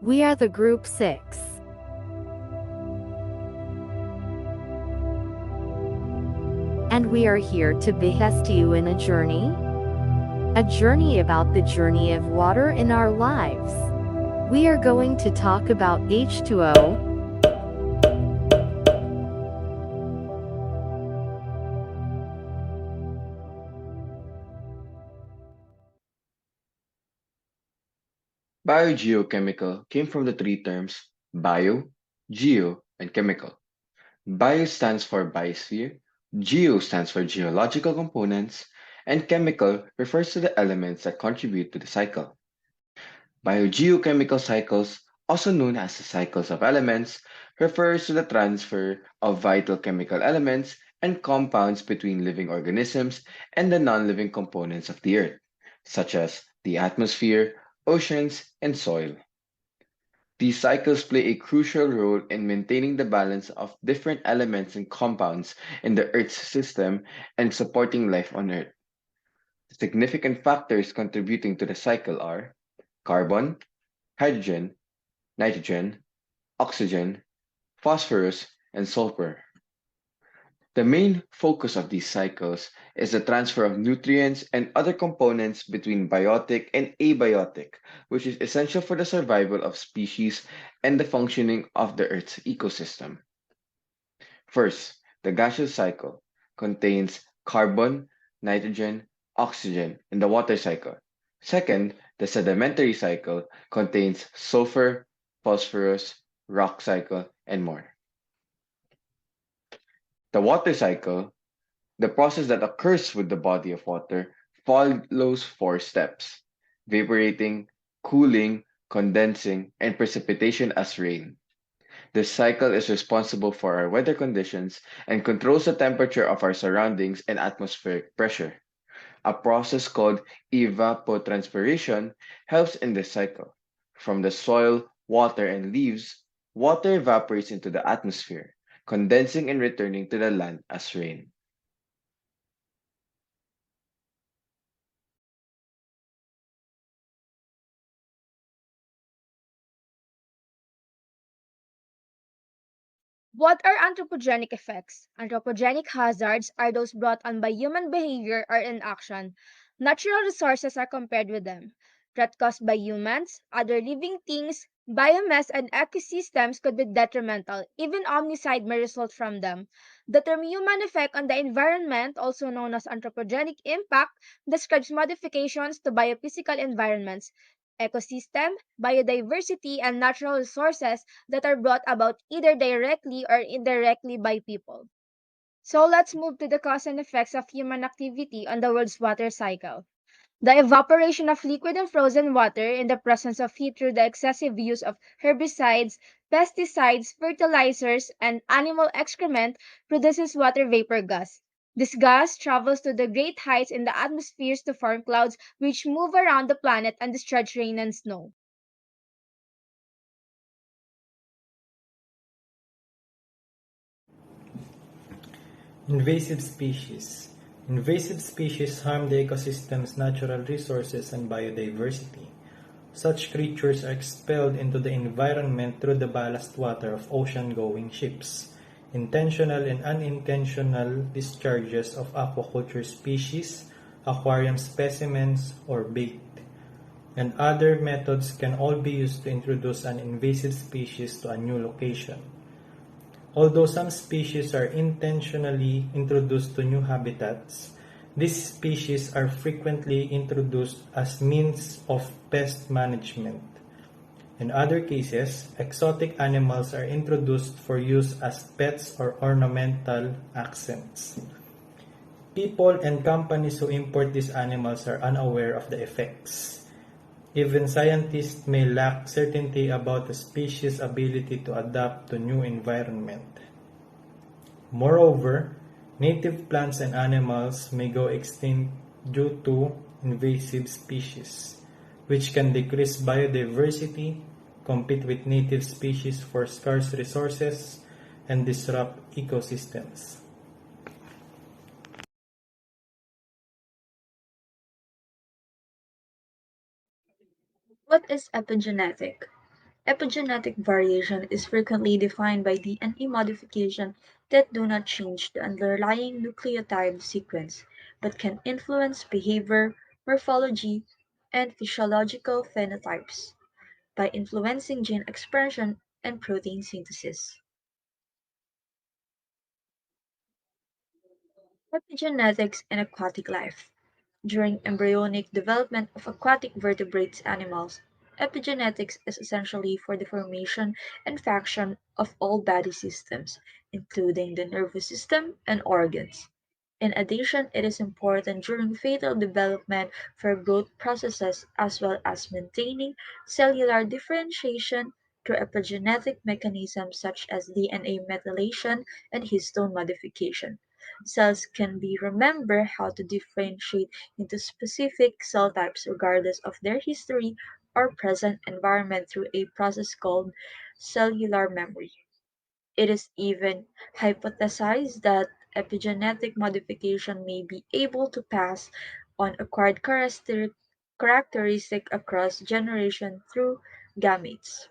We are the Group 6. And we are here to best you in a journey. A journey about the journey of water in our lives. We are going to talk about H2O. Biogeochemical came from the three terms bio, geo, and chemical. Bio stands for biosphere, geo stands for geological components, and chemical refers to the elements that contribute to the cycle. Biogeochemical cycles, also known as the cycles of elements, refers to the transfer of vital chemical elements and compounds between living organisms and the non-living components of the earth, such as the atmosphere, oceans, and soil. These cycles play a crucial role in maintaining the balance of different elements and compounds in the Earth's system and supporting life on Earth. Significant factors contributing to the cycle are carbon, hydrogen, nitrogen, oxygen, phosphorus, and sulfur. The main focus of these cycles is the transfer of nutrients and other components between biotic and abiotic, which is essential for the survival of species and the functioning of the Earth's ecosystem. First, the gaseous cycle contains carbon, nitrogen, oxygen in the water cycle. Second, the sedimentary cycle contains sulfur, phosphorus, rock cycle, and more. The water cycle, the process that occurs with the body of water, follows four steps: evaporating, cooling, condensing, and precipitation as rain. This cycle is responsible for our weather conditions and controls the temperature of our surroundings and atmospheric pressure. A process called evapotranspiration helps in this cycle. From the soil, water, and leaves, water evaporates into the atmosphere, condensing and returning to the land as rain. What are anthropogenic effects? Anthropogenic hazards are those brought on by human behavior or inaction. Natural resources are compared with them. Threat caused by humans, other living things, biomass, and ecosystems could be detrimental. Even omnicide may result from them. The term human effect on the environment, also known as anthropogenic impact, describes modifications to biophysical environments, ecosystem, biodiversity, and natural resources that are brought about either directly or indirectly by people. So let's move to the cause and effects of human activity on the world's water cycle. The evaporation of liquid and frozen water in the presence of heat through the excessive use of herbicides, pesticides, fertilizers, and animal excrement produces water vapor gas. This gas travels to the great heights in the atmospheres to form clouds which move around the planet and discharge rain and snow. Invasive species. Invasive species harm the ecosystem's natural resources and biodiversity. Such creatures are expelled into the environment through the ballast water of ocean-going ships. Intentional and unintentional discharges of aquaculture species, aquarium specimens, or bait, and other methods can all be used to introduce an invasive species to a new location. Although some species are intentionally introduced to new habitats, these species are frequently introduced as means of pest management. In other cases, exotic animals are introduced for use as pets or ornamental accents. People and companies who import these animals are unaware of the effects. Even scientists may lack certainty about a species' ability to adapt to new environment. Moreover, native plants and animals may go extinct due to invasive species, which can decrease biodiversity, compete with native species for scarce resources, and disrupt ecosystems. What is epigenetic? Epigenetic variation is frequently defined by DNA modification that do not change the underlying nucleotide sequence, but can influence behavior, morphology, and physiological phenotypes by influencing gene expression and protein synthesis. Epigenetics in aquatic life. During embryonic development of aquatic vertebrate animals, epigenetics is essentially for the formation and function of all body systems, including the nervous system and organs. In addition, it is important during fetal development for growth processes as well as maintaining cellular differentiation through epigenetic mechanisms such as DNA methylation and histone modification. Cells can be remember how to differentiate into specific cell types regardless of their history or present environment through a process called cellular memory. It is even hypothesized that epigenetic modification may be able to pass on acquired characteristic across generation through gametes.